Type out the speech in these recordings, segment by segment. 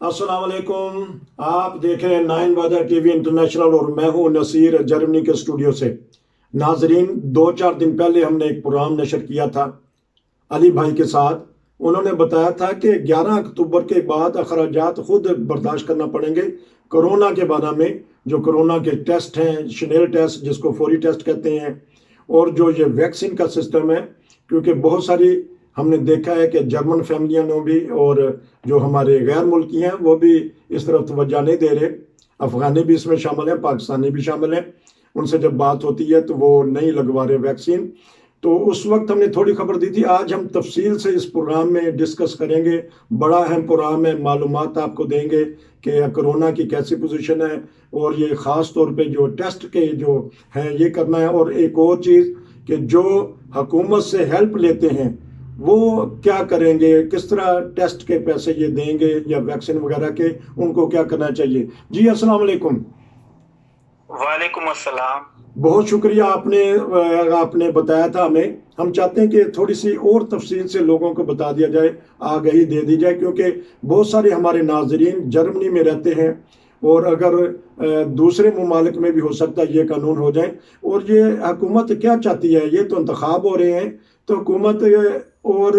अस्सलाम वालेकुम। आप देख रहे हैं नाइन बादर टीवी इंटरनेशनल और मैं हूं नसीर जर्मनी के स्टूडियो से। नाजरीन, 2-4 दिन पहले हमने एक प्रोग्राम नशर किया था अली भाई के साथ। उन्होंने बताया था कि 11 अक्टूबर के बाद अखराजात खुद बर्दाश्त करना पड़ेंगे कोरोना के बारे में। जो कोरोना के टेस्ट हैं, शनेल टेस्ट जिसको फौरी टेस्ट कहते हैं, और जो ये वैक्सीन का सिस्टम है, क्योंकि बहुत सारी हमने देखा है कि जर्मन फैमिलियों ने भी और जो हमारे गैर मुल्की हैं वो भी इस तरफ तवज्जो नहीं दे रहे। अफगानी भी इसमें शामिल हैं, पाकिस्तानी भी शामिल हैं। उनसे जब बात होती है तो वो नहीं लगवा रहे वैक्सीन। तो उस वक्त हमने थोड़ी खबर दी थी। आज हम तफसील से इस प्रोग्राम में डिस्कस करेंगे। बड़ा अहम प्रोग्राम है, मालूमात आपको देंगे कि कोरोना की कैसी पोजीशन है, और ये ख़ास तौर पे जो टेस्ट के जो हैं ये करना है। और एक और चीज़ कि जो हुकूमत से हेल्प लेते हैं वो क्या करेंगे, किस तरह टेस्ट के पैसे ये देंगे या वैक्सीन वगैरह के, उनको क्या करना चाहिए। जी अस्सलाम वालेकुम। वालेकुम अस्सलाम। बहुत शुक्रिया, आपने बताया था हमें। हम चाहते हैं कि थोड़ी सी और तफसील से लोगों को बता दिया जाए, आगाही दे दी जाए, क्योंकि बहुत सारे हमारे नाजरीन जर्मनी में रहते हैं और अगर दूसरे ममालिक में भी हो सकता है ये कानून हो जाए। और ये हुकूमत क्या चाहती है, ये तो इंतखाब हो रहे हैं, तो हुकूमत और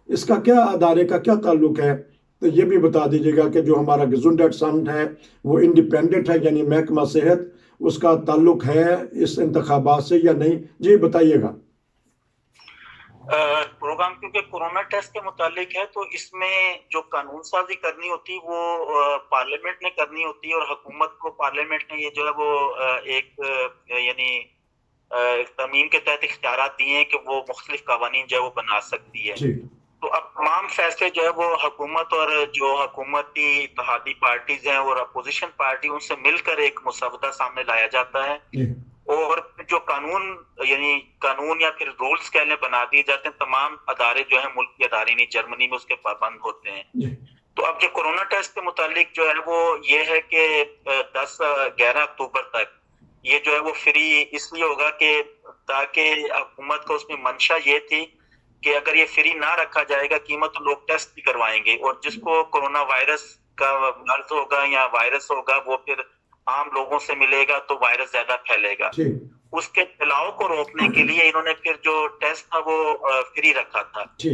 इसका क्या, अदारे का क्या ताल्लुक है, तो ये भी बता दीजिएगा कि जो हमारा गेज़ुंडर्टसामट है वो इंडिपेंडेंट है, यानी महकमा सेहत, उसका ताल्लुक है इस इंतखाबात से या नहीं। जी बताइएगा। प्रोग्राम क्योंकि कोरोना टेस्ट के मुतालिक है तो इसमें जो कानून साजी करनी होती है वो पार्लियामेंट ने करनी होती है, और हुकूमत को पार्लियामेंट ने ये जो है वो यानी तरमीम के तहत इख्तियारात दिए हैं कि वो मुख्तलिफ कवानीन जो है वो बना सकती है। जी तो अब तमाम फैसले जो है वो हुकूमत और जो हुकूमती इत्तेहादी पार्टीज हैं और अपोजिशन पार्टी, उनसे मिलकर एक मुसवदा सामने लाया जाता है, जी और जो कानून या फिर रूल्स कह लें बना दिए जाते हैं। तमाम अदारे जो है, मुल्क के अदारे नहीं, जर्मनी में उसके पाबंद होते हैं। जी तो अब जो कोरोना टेस्ट के मुतालिक जो है वो ये है कि 11 अक्टूबर तक ये जो है वो फ्री इसलिए होगा कि ताकि हुकूमत को उसमें मंशा ये थी कि अगर ये फ्री ना रखा जाएगा कीमत, तो लोग टेस्ट भी करवाएंगे, और जिसको कोरोना वायरस का मर्ज होगा या वायरस होगा वो फिर आम लोगों से मिलेगा तो वायरस ज्यादा फैलेगा। जी उसके फैलाव को रोकने के लिए इन्होंने फिर जो टेस्ट था वो फ्री रखा था, जी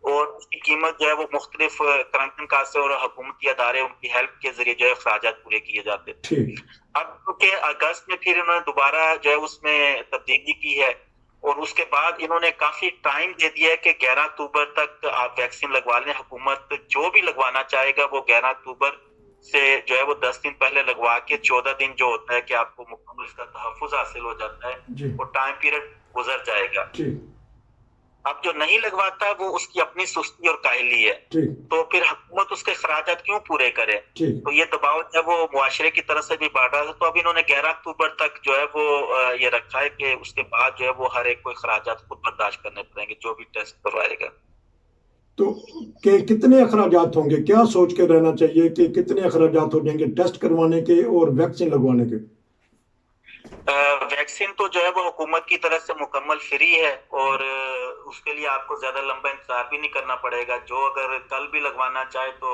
और उसकी कीमत जो है वो मुख्तलिफ करंटन कासे और हुकूमती अदारे उनकी हेल्प के जरिए जो है अखराजात पूरे किए जाते थे। ठीक। अब क्योंकि अगस्त में फिर इन्होंने दोबारा जो है उसमें तब्दीली की है, और उसके बाद इन्होंने काफी टाइम दे दिया है कि 11 अक्टूबर तक आप वैक्सीन लगवा लें। हुकूमत जो भी लगवाना चाहेगा वो 11 अक्टूबर से जो है वो 10 दिन पहले लगवा के 14 दिन जो होता है कि आपको मुकम्मल इसका तहफ़्फ़ुज़ हासिल हो जाता है, जी और टाइम पीरियड गुजर जाएगा। ठीक अब जो नहीं लगवाता वो उसकी अपनी सुस्ती और काहली है, ठीक तो फिर हुकूमत उसके खराजात क्यों पूरे करे। ठीक। तो ये दबाव जब वो मुआशरे की तरफ से भी बढ़ रहा था, तो अब इन्होंने 11 अक्टूबर तक जो है वो ये रखा है कि उसके बाद जो है वो हर एक को खराजात खुद बर्दाश्त करने पड़ेंगे जो भी टेस्ट करवाएगा। तो कितने अखराजात होंगे, क्या सोच के रहना चाहिए कि कितने अखराजात हो जाएंगे टेस्ट करवाने के और वैक्सीन लगवाने के। वैक्सीन तो जो है वो हुकूमत की तरफ से मुकम्मल फ्री है, और उसके लिए आपको ज्यादा लंबा इंतजार भी नहीं करना पड़ेगा। जो अगर कल भी लगवाना चाहे तो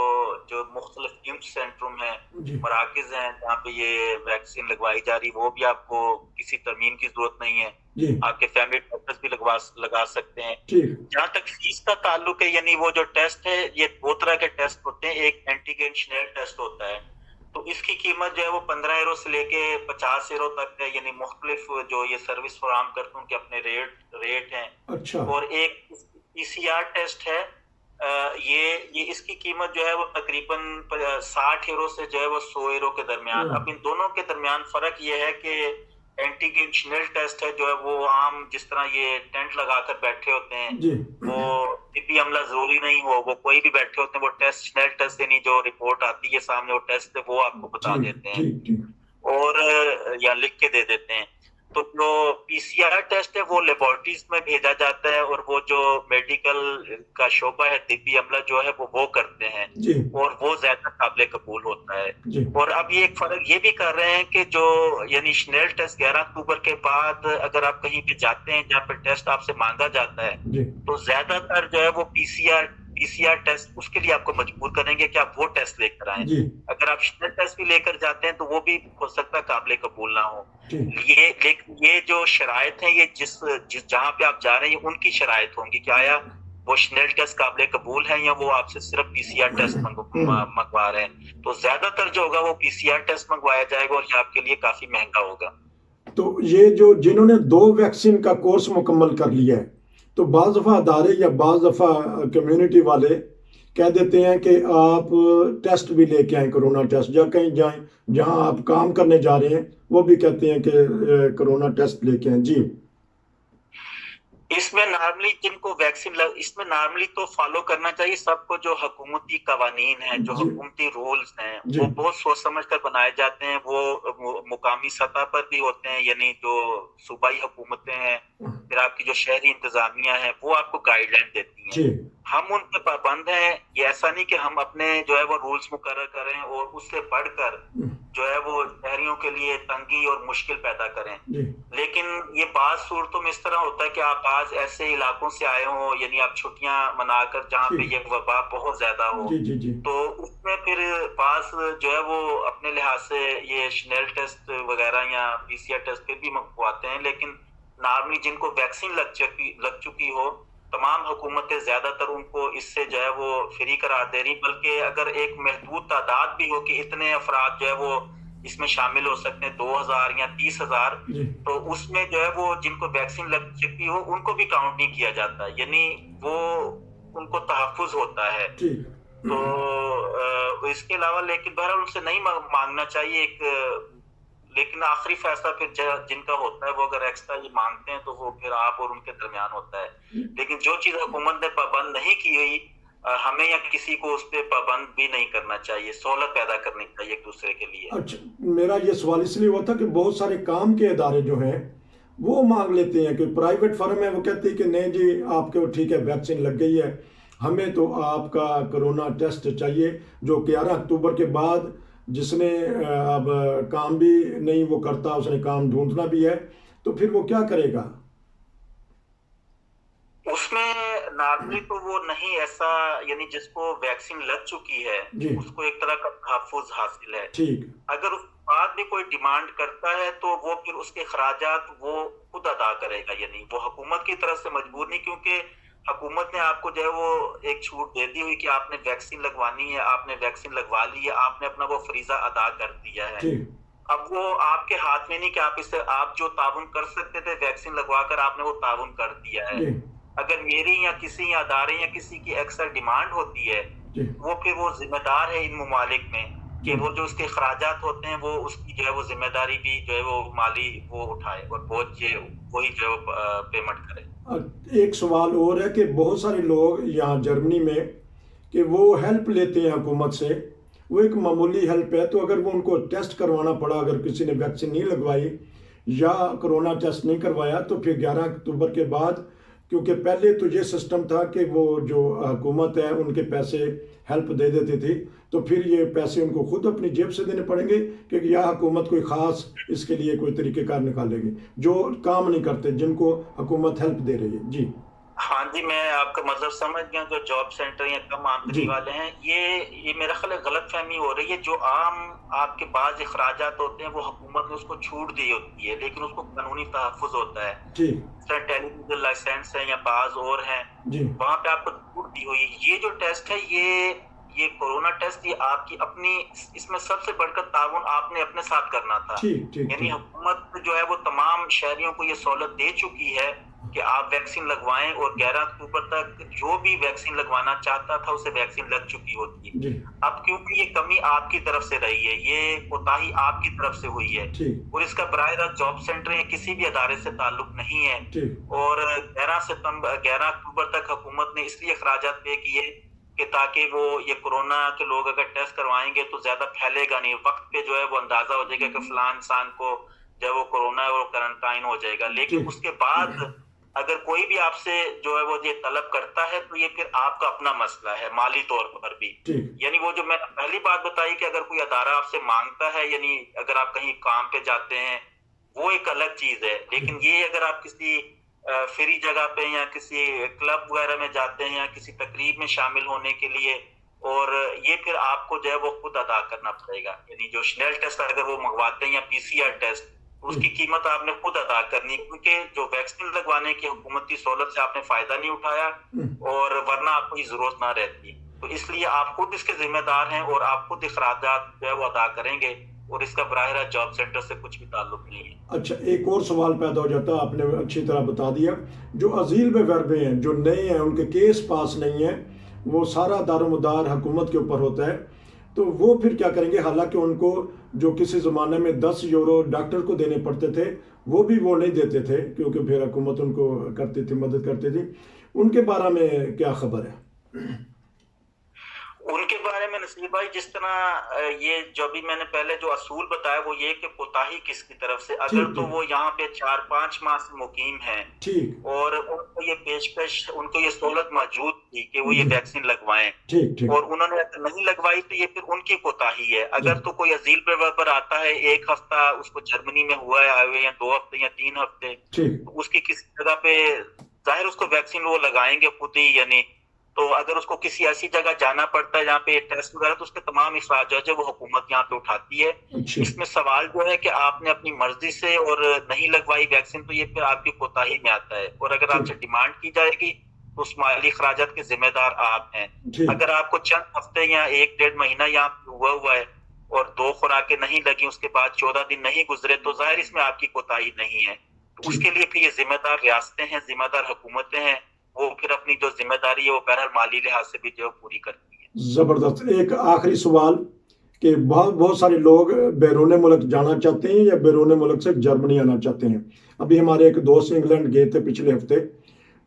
जो मुख्तलिफ इम्स सेंटरों में जी मराकज हैं जहाँ पे ये वैक्सीन लगवाई जा रही, वो भी आपको किसी तरमीम की जरूरत नहीं है। जी आपके फैमिली डॉक्टर्स भी लगा सकते हैं। ठीक। जहाँ तक फीस का ताल्लुक है, यानी वो जो टेस्ट है, ये 2 तरह के टेस्ट होते हैं। एक एंटीजन शनेल टेस्ट होता है, तो इसकी कीमत जो है वो 15 यूरो से लेके 50 यूरो तक है, यानी मुख्तलिफ जो ये सर्विस फराहम करते हैं उनके अपने रेट हैं। अच्छा। और एक पीसीआर टेस्ट है, ये इसकी कीमत जो है वो तकरीबन 60 यूरो से जो है वो 100 यूरो के दरमियान। अब इन दोनों के दरमियान फर्क ये है कि एंटीजन शनेल टेस्ट है जो है वो आम जिस तरह ये टेंट लगाकर बैठे होते हैं, जी वो तिब्बी अमला जरूरी नहीं हो, वो कोई भी बैठे होते हैं, वो टेस्ट शनेल टेस्ट यानी जो रिपोर्ट आती है सामने वो टेस्ट है वो आपको बता ठीक देते हैं ठीक ठीक। और या लिख के दे देते हैं। तो जो पीसीआर टेस्ट है वो लेबोरेटरीज में भेजा जाता है, और वो जो मेडिकल का शोबा है, तिब्बी अमला जो है वो करते हैं, जी और वो ज्यादा काबिल कबूल होता है। जी और अब ये एक फर्क ये भी कर रहे हैं कि जो यानी शनेल टेस्ट 11 अक्टूबर के बाद अगर आप कहीं पे जाते हैं जहाँ पे टेस्ट आपसे मांगा जाता है, जी तो ज्यादातर जो है वो पीसीआर पीसीआर टेस्ट, उसके लिए आपको मजबूर करेंगे कि आप वो टेस्ट लेकर आए। जी अगर आप शेल टेस्ट भी लेकर जाते हैं तो वो भी हो सकता है काबिल कबूल ना हो। जी लेकिन ये जो शराइत है, ये जिस जिस जहाँ पे आप जा रहे हैं उनकी शराइत होंगी कि आया वो स्नेल टेस्ट काबिल कबूल है या वो आपसे सिर्फ पीसीआर टेस्ट मंगवा रहे हैं। तो ज्यादातर जो होगा वो पीसीआर टेस्ट मंगवाया जाएगा और ये आपके लिए काफी महंगा होगा। तो ये जो जिन्होंने 2 वैक्सीन का कोर्स मुकम्मल कर लिया है, तो बाज़ दफ़ा अदारे या बाज़ दफ़ा कम्युनिटी वाले कह देते हैं कि आप टेस्ट भी लेके आए, कोरोना टेस्ट, या कहीं जाएं जहां आप काम करने जा रहे हैं वो भी कहते हैं कि कोरोना टेस्ट लेके आए। जी इसमें नॉर्मली तो फॉलो करना चाहिए सबको, जो हुकूमती कवानीन हैं, जो जी हुकूमती रूल्स हैं, जी वो बहुत सोच समझ कर बनाए जाते हैं। वो मुकामी सतह पर भी होते हैं, यानी जो सूबाई हुकूमतें हैं, फिर आपकी जो शहरी इंतजामिया है, वो आपको गाइडलाइन देती हैं। जी हम उन पे पाबंद हैं। ये ऐसा नहीं कि हम अपने जो है वो रूल्स मुकर्रर करें और उससे बढ़कर जो है वो शहरियों के लिए तंगी और मुश्किल पैदा करें। जी लेकिन ये बात सूरतों में इस तरह होता है कि आप आज ऐसे इलाकों से आए हो, यानी आप छुट्टियां मनाकर जहाँ पे ये वबा बहुत ज्यादा हो, जी जी जी तो उसमें फिर पास जो है वो अपने लिहाज से ये स्नेल टेस्ट वगैरह या पीसीआर टेस्ट फिर भी मंगवाते हैं। लेकिन नॉर्मली जिनको वैक्सीन लग चुकी हो, तमाम हुकूमतें ज्यादातर उनको इससे जो है वो फ्री करार दे रही। बल्कि अगर एक महदूद तादाद भी हो कि इतने अफराद जो है वो इसमें शामिल हो सकते हैं, 2000 या 30,000, जी तो उसमें जो है वो जिनको वैक्सीन लग चुकी हो उनको भी काउंट नहीं किया जाता, यानी वो उनको तहफ्फुज होता है। ठीक तो इसके अलावा लेकिन बहरहाल उनसे नहीं मांगना चाहिए लेकिन आखिरी फैसला फिर जिनका होता है, वो अगर एक्स्ट्रा ये मांगते हैं तो वो फिर आप और उनके दरमियान होता है। लेकिन जो चीज हुकूमत ने पाबंद नहीं की हुई, हमें या किसी को उस पर पाबंद भी नहीं करना चाहिए, सहूलत पैदा करनी चाहिए एक दूसरे के लिए। अच्छा, मेरा ये सवाल इसलिए हुआ था कि बहुत सारे काम के इदारे जो हैं वो मांग लेते हैं कि प्राइवेट फर्म है, वो कहते हैं कि नहीं जी आपके ठीक है वैक्सीन लग गई है, हमें तो आपका कोरोना टेस्ट चाहिए, जो 11 अक्टूबर के बाद जिसने अब काम भी नहीं वो करता, उसने काम ढूंढना भी है, तो फिर वो क्या करेगा? उसमें नॉर्मली तो वो नहीं ऐसा, यानी जिसको वैक्सीन लग चुकी है जी उसको एक तरह का तहफ्फुज हासिल है। ठीक अगर उस बाद भी कोई डिमांड करता है तो वो फिर उसके खराजात वो खुद अदा करेगा, यानी वो हुकूमत की तरफ से मजबूर नहीं, क्योंकि हुकूमत ने आपको जो है वो एक छूट दे दी हुई कि आपने वैक्सीन लगवानी है, आपने वैक्सीन लगवा ली है, आपने अपना वो फरीजा अदा कर दिया है। ठीक अब वो आपके हाथ में नहीं कि आप जो ताउन कर सकते थे वैक्सीन लगवाकर आपने वो ताउन कर दिया है। जी अगर मेरी या किसी अदारे या किसी की अक्सर डिमांड होती है, जी वो फिर वो जिम्मेदार है इन ममालिक में कि जी वो जो उसके खराजात होते हैं वो उसकी जो है वो जिम्मेदारी भी जो है वो माली वो उठाए और बोझ वही जो पेमेंट करे। एक सवाल और है कि बहुत सारे लोग यहाँ जर्मनी में कि वो हेल्प लेते हैं हुकूमत से, वो एक मामूली हेल्प है, तो अगर वो उनको टेस्ट करवाना पड़ा, अगर किसी ने वैक्सीन नहीं लगवाई या कोरोना टेस्ट नहीं करवाया, तो फिर 11 अक्टूबर के बाद, क्योंकि पहले तो ये सिस्टम था कि वो जो हुकूमत है उनके पैसे हेल्प दे देती थी, तो फिर ये पैसे उनको खुद अपनी जेब से देने पड़ेंगे क्योंकि यह हुकूमत कोई ख़ास इसके लिए कोई तरीक़ेकार निकालेगी जो काम नहीं करते, जिनको हुकूमत हेल्प दे रही है। जी हाँ जी, मैं आपका मतलब समझ गया। जो जॉब सेंटर या कम आमदनी वाले हैं, ये मेरा ख्याल है गलत फहमी हो रही है। जो आम आपके पास अखराजात होते हैं वो हुकूमत ने उसको छूट दी होती है, लेकिन उसको कानूनी तहफ़्फ़ुज़ होता है। जी टेलीविजन लाइसेंस है या बाज और हैं, जी वहां पे आपको छूट दी हुई। ये जो टेस्ट है, ये कोरोना टेस्ट, ये आपकी अपनी, इसमें सबसे बढ़कर ताउन आपने अपने साथ करना था। ठीक ठीक यानी हुकूमत जो है वो तमाम शहरियों को ये सहूलत दे चुकी है कि आप वैक्सीन लगवाएं, और 11 अक्टूबर तक जो भी वैक्सीन लगवाना चाहता था उसे वैक्सीन लग चुकी होती है। जी अब क्योंकि ये कमी आपकी तरफ से रही है, ये कोताही आपकी तरफ से हुई है, ठीक और इसका बराह रास्त जॉब सेंटर या किसी भी अदारे से ताल्लुक नहीं है। ठीक और 11 अक्टूबर तक हुकूमत ने इसलिए अखराजात पे किए कि ताकि वो ये कोरोना के लोग अगर टेस्ट करवाएंगे तो ज्यादा फैलेगा नहीं, वक्त पे जो है वो अंदाजा हो जाएगा कि फलान इंसान को जब वो कोरोना है वो क्वारंटाइन हो जाएगा। लेकिन ठीक। उसके बाद अगर कोई भी आपसे जो है वो ये तलब करता है तो ये फिर आपका अपना मसला है, माली तौर पर भी। ठीक यानी वो जो मैं पहली बात बताई कि अगर कोई अदारा आपसे मांगता है, यानी अगर आप कहीं काम पे जाते हैं, वो एक अलग चीज है। लेकिन ये अगर आप किसी फ्री जगह पे या किसी क्लब वगैरह में जाते हैं या किसी तकरीब में शामिल होने के लिए, और ये फिर आपको जो है वो खुद अदा करना पड़ेगा। यानी जो स्नेल टेस्ट अगर वो मंगवाते हैं या पीसीआर टेस्ट, उसकी कीमत आपने खुद अदा करनी, क्योंकि जो वैक्सीन लगवाने की हुकूमती सहूलत से आपने फायदा नहीं उठाया और वरना आपको ये जरूरत ना रहती। तो इसलिए आप खुद इसके जिम्मेदार हैं और आप खुद अखराजात जो है वो अदा करेंगे, और इसका बराह रास्त जॉब सेंटर से कुछ भी ताल्लुक नहीं है। अच्छा, एक और सवाल पैदा हो जाता है, आपने अच्छी तरह बता दिया। जो अजील में वर्बे हैं, जो नए हैं, उनके केस पास नहीं है, वो सारा दारोमदार हुकूमत के ऊपर होता है, तो वो फिर क्या करेंगे? हालांकि उनको जो किसी ज़माने में 10 यूरो डॉक्टर को देने पड़ते थे, वो भी वो नहीं देते थे, क्योंकि फिर हुकूमत उनको करती थी, मदद करती थी। उनके बारे में क्या खबर है? उनके बारे में नसीर भाई, जिस तरह ये जो भी मैंने पहले जो असूल बताया वो ये कि कोताही किसकी तरफ से, अगर तो वो यहाँ पे 4-5 माह से मुकीम है ठीक, और उनको ये पेशकश, उनको ये सहूलत मौजूद थी कि वो ये वैक्सीन लगवाएं, ठीक, और उन्होंने अगर नहीं लगवाई तो ये फिर उनकी कोताही है। अगर तो कोई अजील पर आता है, 1 हफ्ता उसको जर्मनी में हुआ है आए हुए, या 2 हफ्ते या 3 हफ्ते, ठीक, उसकी किसी जगह पे जाहिर उसको वैक्सीन वो लगाएंगे खुद ही। यानी तो अगर उसको किसी ऐसी जगह जाना पड़ता है जहाँ पे टेस्ट वगैरह, तो उसके तमाम अखराजात जो वो हुकूमत यहाँ पे उठाती है। अच्छा, इसमें सवाल जो है कि आपने अपनी मर्जी से और नहीं लगवाई वैक्सीन, तो ये फिर आपकी कोताही में आता है, और अगर आपसे डिमांड की जाएगी तो उस माली अखराजात के जिम्मेदार आप हैं। ठीक, अगर आपको चंद हफ्ते या 1-1.5 महीना यहाँ हुआ है और 2 खुराकें नहीं लगी, उसके बाद 14 दिन नहीं गुजरे, तो जाहिर इसमें आपकी कोताही नहीं है। तो उसके लिए फिर ये जिम्मेदार रियासतें हैं, जिम्मेदार हुकूमतें हैं, वो फिर अपनी जो जिम्मेदारी है वो बहरहाल माली लिहाज से भी जो पूरी करती है। जबरदस्त। एक आखिरी सवाल कि बहुत बहुत सारे लोग बैरून मुल्क जाना चाहते हैं या बैरून मुल्क से जर्मनी आना चाहते हैं। अभी हमारे एक दोस्त इंग्लैंड गए थे पिछले हफ्ते,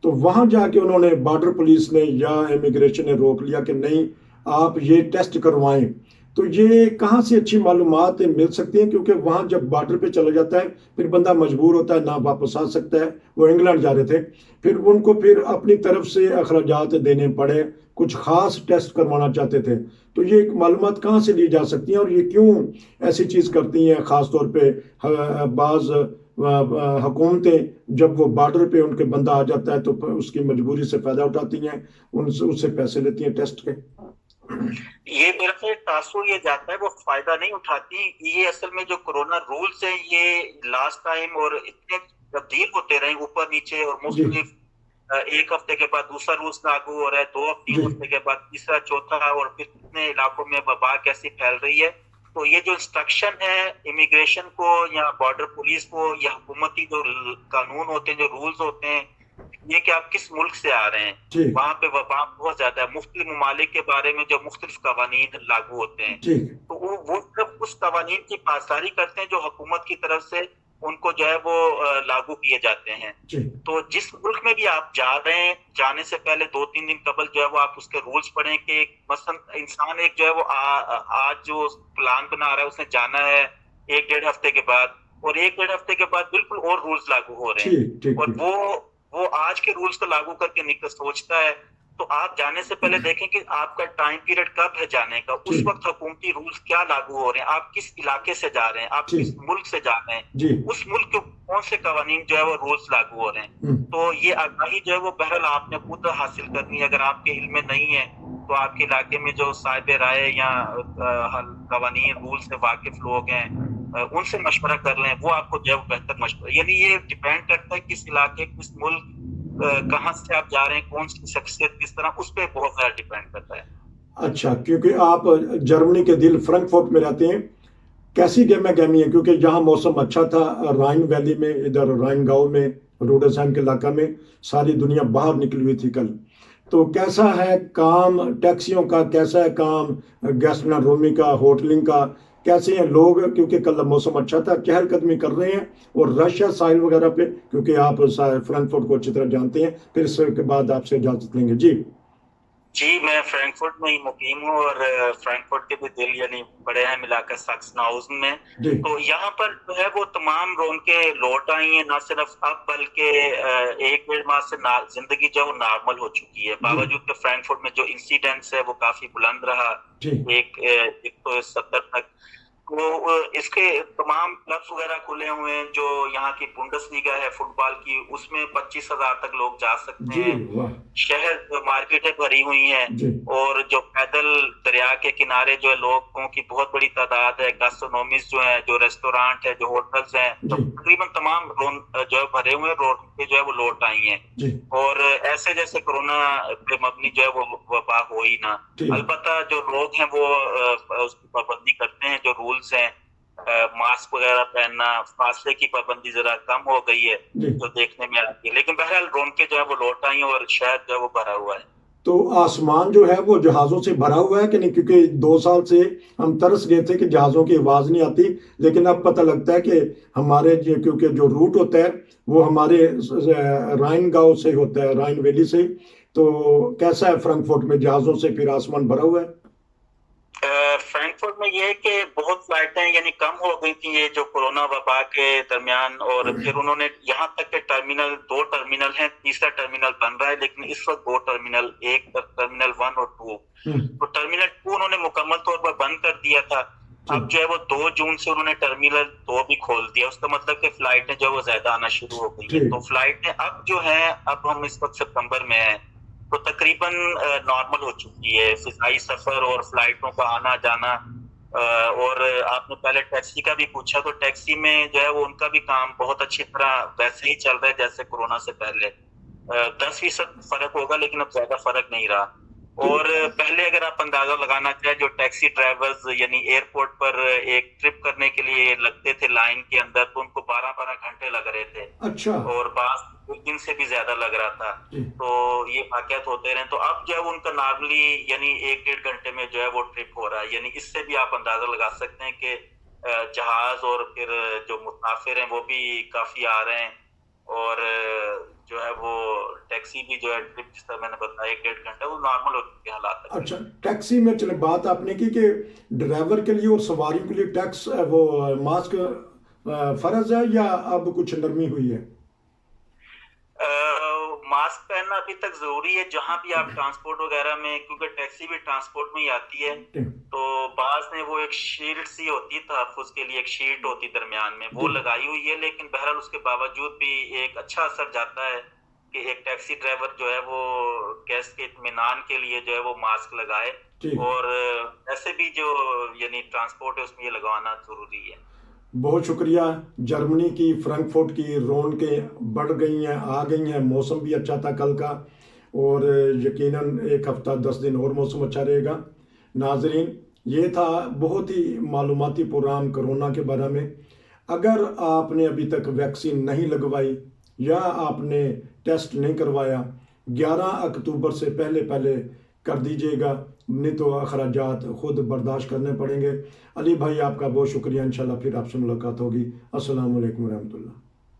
तो वहां जाके उन्होंने बॉर्डर पुलिस ने या इमिग्रेशन ने रोक लिया कि नहीं, आप ये टेस्ट करवाएं। तो ये कहाँ से अच्छी मालूमात मिल सकती हैं? क्योंकि वहां जब बॉर्डर पे चला जाता है फिर बंदा मजबूर होता है, ना वापस आ सकता है। वो इंग्लैंड जा रहे थे, फिर उनको फिर अपनी तरफ से अखराजात देने पड़े, कुछ खास टेस्ट करवाना चाहते थे। तो ये मालूमात कहाँ से ली जा सकती हैं और ये क्यों ऐसी चीज़ करती हैं? ख़ास तौर पे बाज़ हुकूमतें जब वो बॉर्डर पे उनके बंदा आ जाता है तो उसकी मजबूरी से फ़ायदा उठाती हैं, उनसे उससे पैसे लेती हैं टेस्ट के। ये मेरा ख्याल तासुर ये जाता है, वो फायदा नहीं उठाती। ये असल में जो कोरोना रूल्स है ये लास्ट टाइम और इतने तब्दील होते रहे ऊपर नीचे, और मुख्तलिफ 1 हफ्ते के बाद दूसरा रूल्स लागू हो रहा है, 2-3 हफ्ते के बाद तीसरा, चौथा, और फिर कितने इलाकों में वबा कैसी फैल रही है। तो ये जो इंस्ट्रक्शन है इमिग्रेशन को या बॉर्डर पुलिस को या हुकूमती जो कानून होते हैं, जो रूल्स होते हैं, ये कि आप किस मुल्क से आ रहे हैं, वहां पे वबा बहुत ज्यादा है, मुख्तलिफ ममालिक के बारे में जो मुख्तलिफ कवानीन लागू होते हैं, तो वो सब उस कवानीन की पासदारी करते हैं जो हुकूमत की तरफ से उनको जो है वो लागू किए जाते हैं। तो जिस मुल्क में भी आप जा रहे हैं, जाने से पहले 2-3 दिन कबल जो है वो आप उसके रूल्स पढ़ें कि मसलन इंसान एक जो है वो आज जो प्लान बना रहा है उसने जाना है 1-1.5 हफ्ते के बाद, और 1-1.5 हफ्ते के बाद बिल्कुल और रूल्स लागू हो रहे हैं, और वो आज के रूल्स को लागू करके निकल सोचता है। तो आप जाने से पहले देखें कि आपका टाइम पीरियड कब है जाने का, उस वक्त हुकूमती रूल्स क्या लागू हो रहे हैं, आप किस इलाके से जा रहे हैं, आप किस मुल्क से जा रहे हैं, उस मुल्क के कौन से कवानीन जो है वो रूल्स लागू हो रहे हैं। तो ये आगाही जो है वो बहरहाल आपने खुद हासिल करनी है। अगर आपके इल्म में नहीं है तो आपके इलाके में जो साहिब राय या कवानीन रूल से वाकिफ लोग हैं उनसे मशवरा कर लें, वो आपको जो है बेहतर मशवरा, यानी ये डिपेंड करता है किस इलाके, किस मुल्क, कहाँ से आप जा रहे हैं, कौन सी शख्सियत किस तरह, उस पर बहुत ज्यादा डिपेंड करता है। अच्छा, क्योंकि आप जर्मनी के दिल फ्रैंकफर्ट में रहते हैं, कैसी गहमा गहमी है? क्योंकि जहाँ मौसम अच्छा था राइन वैली में, इधर राइनगाउ में, रोडेसाइम के इलाका में सारी दुनिया बाहर निकली हुई थी कल। तो कैसा है काम टैक्सियों का, कैसा है काम गैस्ट्रोनोमी का, होटलिंग का, कैसे हैं लोग? क्योंकि कल मौसम अच्छा था, चहलकदमी कर रहे हैं, और रशिया साहिल वगैरह पे, क्योंकि आप फ्रैंकफर्ट को अच्छी तरह जानते हैं, फिर इसके बाद आपसे इजाजत लेंगे। जी, मैं फ्रैंकफर्ट में ही मुकीम हूँ, और फ्रैंकफर्ट के भी दिल यानी बड़े हैं मिलाकर सैक्सनहाउज़न में। तो यहाँ पर जो है वो तमाम रौनकें लौट आई हैं, ना सिर्फ अब बल्कि 1-1.5 माह से जिंदगी जो नॉर्मल हो चुकी है, बावजूद के फ्रैंकफर्ट में जो इंसिडेंट्स है वो काफी बुलंद रहा, 170 तक। वो इसके तमाम क्लब्स वगैरह खुले हुए हैं। जो यहाँ की बुंडेसलीगा है फुटबॉल की, उसमें 25,000 तक लोग जा सकते जी हैं। वाह। शहर मार्केटें भरी हुई हैं, जी और जो पैदल दरिया के किनारे जो है लोगों की बहुत बड़ी तादाद है। गैस्ट्रोनॉमिस्ट जो है, जो रेस्टोरेंट है, जो होटल्स हैं, जी तकरीबन तमाम जो है भरे हुए रोड पे जो है वो लौट आई हैं। जी और ऐसे जैसे कोरोना पे मबनी जो है वो वबा हो ही ना। ठीक। अलबत्ता जो लोग हैं वो उसकी पाबंदी करते हैं। जो रूल्स हैं, मास्क वगैरह पहनना, फासले की पाबंदी जरा कम हो गई है, जी जो देखने में आती है। लेकिन बहरहाल रौनकें जो है वो लौट आई हैं और शहर जो है वो भरा हुआ है। तो आसमान जो है वो जहाज़ों से भरा हुआ है कि नहीं? क्योंकि 2 साल से हम तरस गए थे कि जहाज़ों की आवाज़ नहीं आती, लेकिन अब पता लगता है कि हमारे क्योंकि जो रूट होता है वो हमारे राइन गांव से होता है, राइन वैली से। तो कैसा है फ्रैंकफर्ट में, जहाज़ों से फिर आसमान भरा हुआ है? फ्रैंकफर्ट में ये है कि बहुत फ्लाइटें यानी कम हो गई थी ये जो कोरोना वबा के दरमियान। और फिर उन्होंने यहाँ तक के टर्मिनल, 2 टर्मिनल हैं, तीसरा टर्मिनल बन रहा है, लेकिन इस वक्त 2 टर्मिनल, एक टर्मिनल 1 और 2। तो टर्मिनल 2 उन्होंने मुकम्मल तौर पर बंद कर दिया था। अब जो है वो 2 जून से उन्होंने टर्मिनल 2 भी खोल दिया। उसका मतलब कि फ्लाइटें जो है वो ज्यादा आना शुरू हो गई है। तो फ्लाइटें अब जो है, अब हम इस वक्त सितंबर में हैं, तो तकरीबन नॉर्मल हो चुकी है फिजाई सफर और फ्लाइटों का आना जाना। और आपने पहले टैक्सी का भी पूछा, तो टैक्सी में जो है वो उनका भी काम बहुत अच्छी तरह वैसे ही चल रहा है जैसे कोरोना से पहले। 10% फर्क होगा, लेकिन अब ज्यादा फर्क नहीं रहा। और पहले अगर आप अंदाजा लगाना चाहें, जो टैक्सी ड्राइवर्स यानी एयरपोर्ट पर एक ट्रिप करने के लिए लगते थे लाइन के अंदर, तो उनको 12-12 घंटे लग रहे थे। अच्छा। और बास 1 दिन से भी ज्यादा लग रहा था। तो ये वाकयात होते रहे। तो अब जो है उनका नॉर्मली यानी 1-1.5 घंटे में जो है वो ट्रिप हो रहा है। यानी इससे भी आप अंदाजा लगा सकते हैं कि जहाज और फिर जो मुसाफिर हैं वो भी काफी आ रहे हैं। और जो है वो टैक्सी भी जो है ट्रिप, जिस तरह मैंने बताया 1-1.5 घंटा, वो नॉर्मल हो चुके हालात। अच्छा, टैक्सी में चले बात आपने की कि ड्राइवर के लिए और सवारी के लिए टैक्स वो मास्क फर्ज है या अब कुछ नरमी हुई है? मास्क पहनना अभी तक जरूरी है जहां भी आप ट्रांसपोर्ट वगैरह में, क्योंकि टैक्सी भी ट्रांसपोर्ट में ही आती है। तो बास ने वो एक शील्ड सी होती है तहफ्फुज़ के लिए, एक शील्ड होती दरमियान में, वो लगाई हुई है। लेकिन बहरहाल उसके बावजूद भी एक अच्छा असर जाता है कि एक टैक्सी ड्राइवर जो है वो गेस्ट के इत्मीनान के लिए जो है वो मास्क लगाए। और ऐसे भी जो यानी ट्रांसपोर्ट है उसमें ये लगवाना जरूरी है। बहुत शुक्रिया। जर्मनी की फ्रैंकफर्ट की रौनकें बढ़ गई हैं, आ गई हैं। मौसम भी अच्छा था कल का, और यकीनन 1 हफ्ता 10 दिन और मौसम अच्छा रहेगा। नाजरीन, ये था बहुत ही मालूमाती प्रोग्राम कोरोना के बारे में। अगर आपने अभी तक वैक्सीन नहीं लगवाई या आपने टेस्ट नहीं करवाया, 11 अक्टूबर से पहले कर दीजिएगा, नहीं तो अखराजात खुद बर्दाश्त करने पड़ेंगे। अली भाई, आपका बहुत शुक्रिया। इंशाल्लाह फिर आपसे मुलाकात होगी। अस्सलाम वालेकुम रहमतुल्लाह।